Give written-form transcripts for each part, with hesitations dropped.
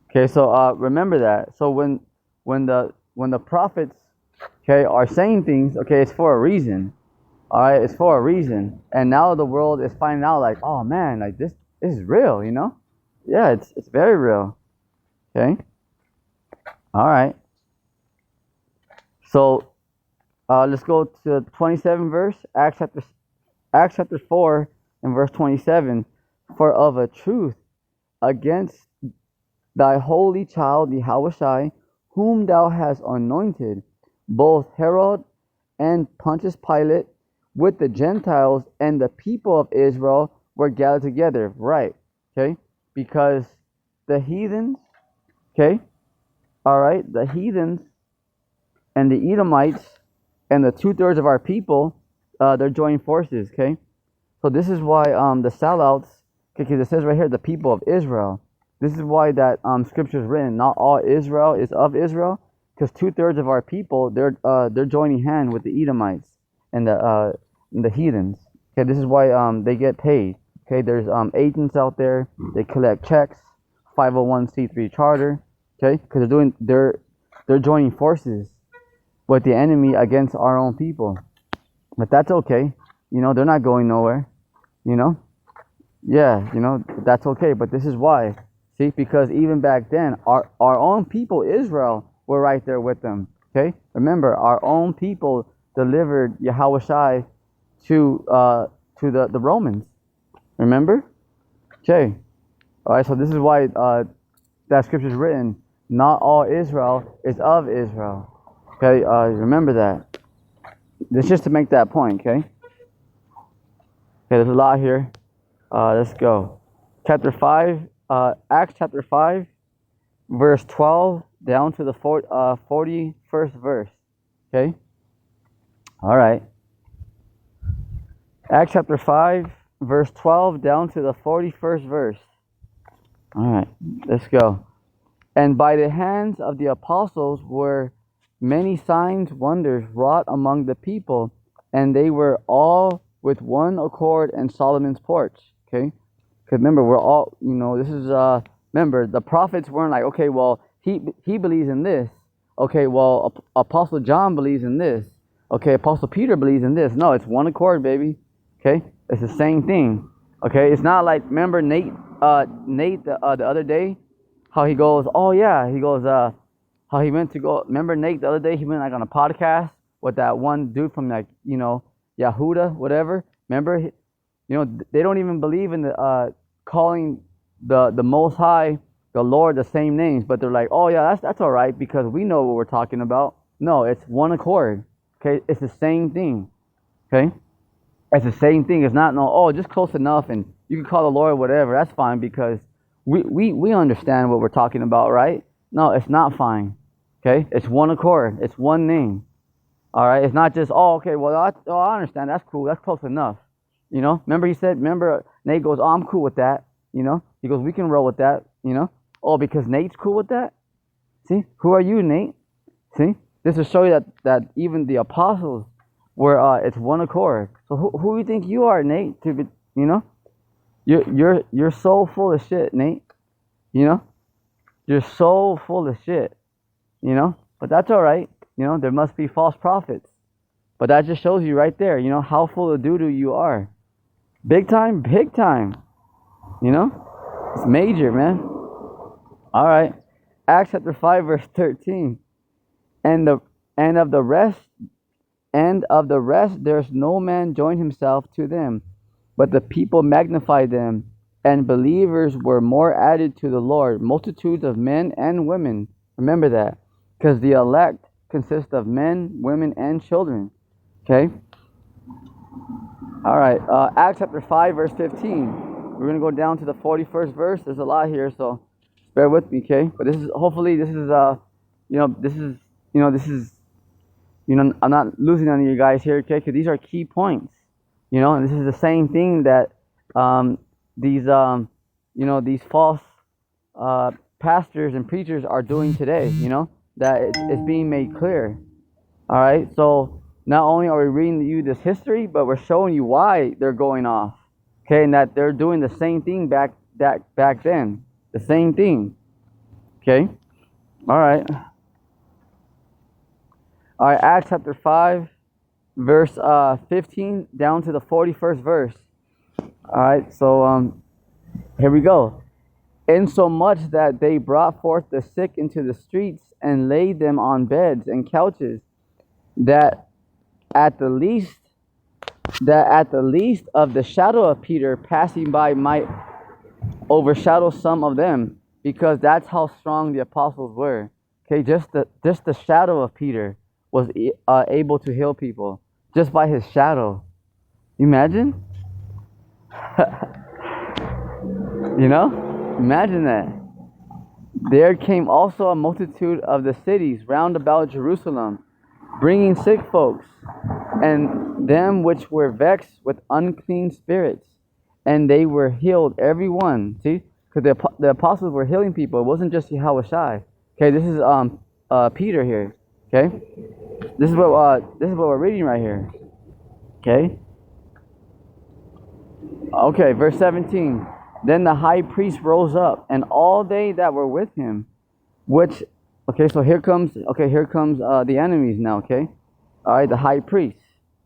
Okay, so remember that. So when the prophets, okay, are saying things, okay, it's for a reason. All right, it's for a reason. And now the world is finding out, like, oh man, like this is real, you know? Yeah, it's very real. Okay. All right. So let's go to 27 verse, Acts chapter 4 and verse 27. For of a truth against thy holy child Yahushai, whom thou hast anointed, both Herod and Pontius Pilate, with the Gentiles and the people of Israel were gathered together. Right. Okay. Because the heathens, okay, all right, the heathens and the Edomites and the 2/3 of our people, they're joining forces. Okay. So this is why the sellouts, because it says right here, the people of Israel. This is why that scripture is written. Not all Israel is of Israel, because 2/3 of our people, they're joining hand with the Edomites and the heathens. Okay, this is why they get paid. Okay, there's agents out there. They collect checks, 501c3 charter. Okay, because they're joining forces with the enemy against our own people. But that's okay. You know, they're not going nowhere. You know, yeah, you know, that's okay. But this is why. See, because even back then, our own people, Israel, were right there with them. Okay? Remember, our own people delivered Yahushai to the Romans. Remember? Okay. All right, so this is why that scripture is written. Not all Israel is of Israel. Okay? Remember that. This is just to make that point, okay? Okay, there's a lot here. Let's go. Chapter 5, Acts chapter 5, verse 12 down to the 41st verse. Okay? All right. Acts chapter 5, verse 12 down to the 41st verse. All right, let's go. And by the hands of the apostles were many signs, wonders wrought among the people, and they were all with one accord in Solomon's porch. Okay? Because remember, we're all, you know, this is, remember, the prophets weren't like, okay, well, he believes in this. Okay, well, Apostle John believes in this. Okay, Apostle Peter believes in this. No, it's one accord, baby. Okay? It's the same thing. Okay? It's not like, remember Nate the other day, how he goes, oh yeah, he goes, how he went to go, remember Nate the other day, he went like on a podcast with that one dude from like, you know, Yahuda, whatever. Remember, you know, they don't even believe in the calling the Most High, the Lord, the same names, but they're like, oh yeah, that's all right because we know what we're talking about. No, it's one accord. Okay, it's the same thing. Okay, it's the same thing. It's not no, oh, just close enough, and you can call the Lord whatever. That's fine because we understand what we're talking about, right? No, it's not fine. Okay, it's one accord. It's one name. All right, it's not just, oh, okay, well, I understand. That's cool. That's close enough. You know, remember Nate goes, oh, I'm cool with that. You know, he goes, we can roll with that. You know, oh, because Nate's cool with that. See, who are you, Nate? See, this will show you that even the apostles were, it's one accord. So who do you think you are, Nate? To be, you know, you're so full of shit, Nate. You know, you're so full of shit. You know, but that's all right. You know, there must be false prophets. But that just shows you right there, you know, how full of doo-doo you are. Big time, big time. You know? It's major, man. All right. Acts chapter 5, verse 13. And of the rest there's no man joined himself to them, but the people magnified them, and believers were more added to the Lord, multitudes of men and women. Remember that. Because the elect consist of men, women, and children. Okay? All right. Acts chapter 5, verse 15. We're going to go down to the 41st verse. There's a lot here, so bear with me, okay? But this is, hopefully, this is, I'm not losing on you guys here, okay? Because these are key points, you know? And this is the same thing that these false pastors and preachers are doing today, you know? That it's being made clear. All right, so not only are we reading you this history, but we're showing you why they're going off. Okay, and that they're doing the same thing back then, the same thing. Okay. All right. All right. Acts chapter 5, verse 15 down to the 41st verse. All right. So here we go. Insomuch that they brought forth the sick into the streets and laid them on beds and couches, that at the least of the shadow of Peter passing by might overshadow some of them, because that's how strong the apostles were. Okay, just the shadow of Peter was able to heal people just by his shadow. Imagine, imagine that. There came also a multitude of the cities round about Jerusalem, bringing sick folks, and them which were vexed with unclean spirits, and they were healed every one. See, because the apostles were healing people. It wasn't just Yahweh Shai. Okay, this is Peter here. Okay, this is what we're reading right here. Okay. Okay, verse 17. Then the high priest rose up, and all they that were with him, which, okay, so here comes the enemies now. Okay, all right, the high priest.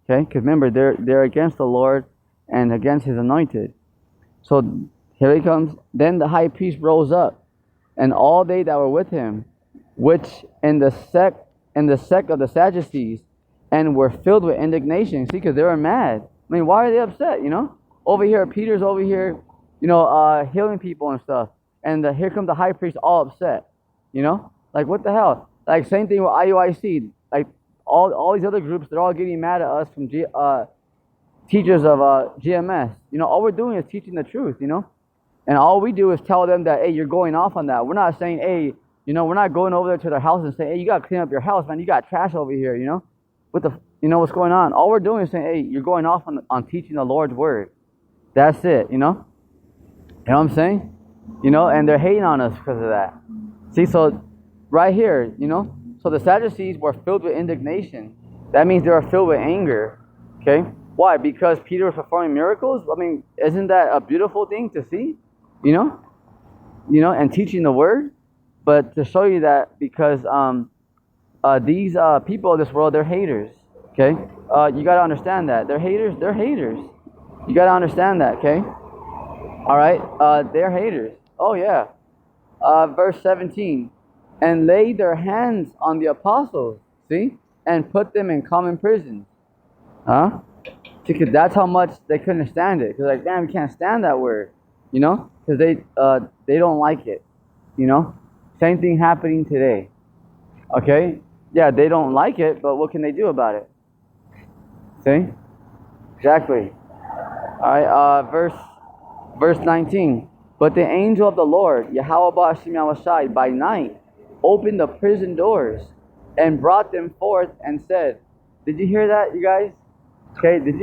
Okay, because remember they're against the Lord and against His anointed. So here he comes. Then the high priest rose up, and all they that were with him, which in the sect of the Sadducees, and were filled with indignation. See, because they were mad. I mean, why are they upset? Over here, Peter's over here, healing people and stuff, and here comes the high priest all upset. Like what the hell? Like same thing with IUIC. Like all these other groups, they're all getting mad at us from teachers of GMS. All we're doing is teaching the truth. And all we do is tell them that, hey, you're going off on that. We're not saying, hey, we're not going over there to their house and saying, hey, you got to clean up your house, man. You got trash over here, what's going on? All we're doing is saying, hey, you're going off on teaching the Lord's word. That's it, You know what I'm saying? And they're hating on us because of that. See, so right here, so the Sadducees were filled with indignation. That means they were filled with anger. Okay? Why? Because Peter was performing miracles? I mean, isn't that a beautiful thing to see? And teaching the word? But to show you that, because these people of this world, they're haters. Okay? You got to understand that. They're haters. You got to understand that, okay? All right? They're haters. Oh, yeah. Verse 17. And laid their hands on the apostles, see? And put them in common prisons. Huh? Because that's how much they couldn't stand it. Because like, damn, we can't stand that word. Because they don't like it. Same thing happening today. Okay? Yeah, they don't like it, but what can they do about it? See? Exactly. All right, verse 19. But the angel of the Lord, Yahweh Hashem Yahushai, by night opened the prison doors and brought them forth and said, did you hear that, you guys? Okay, did you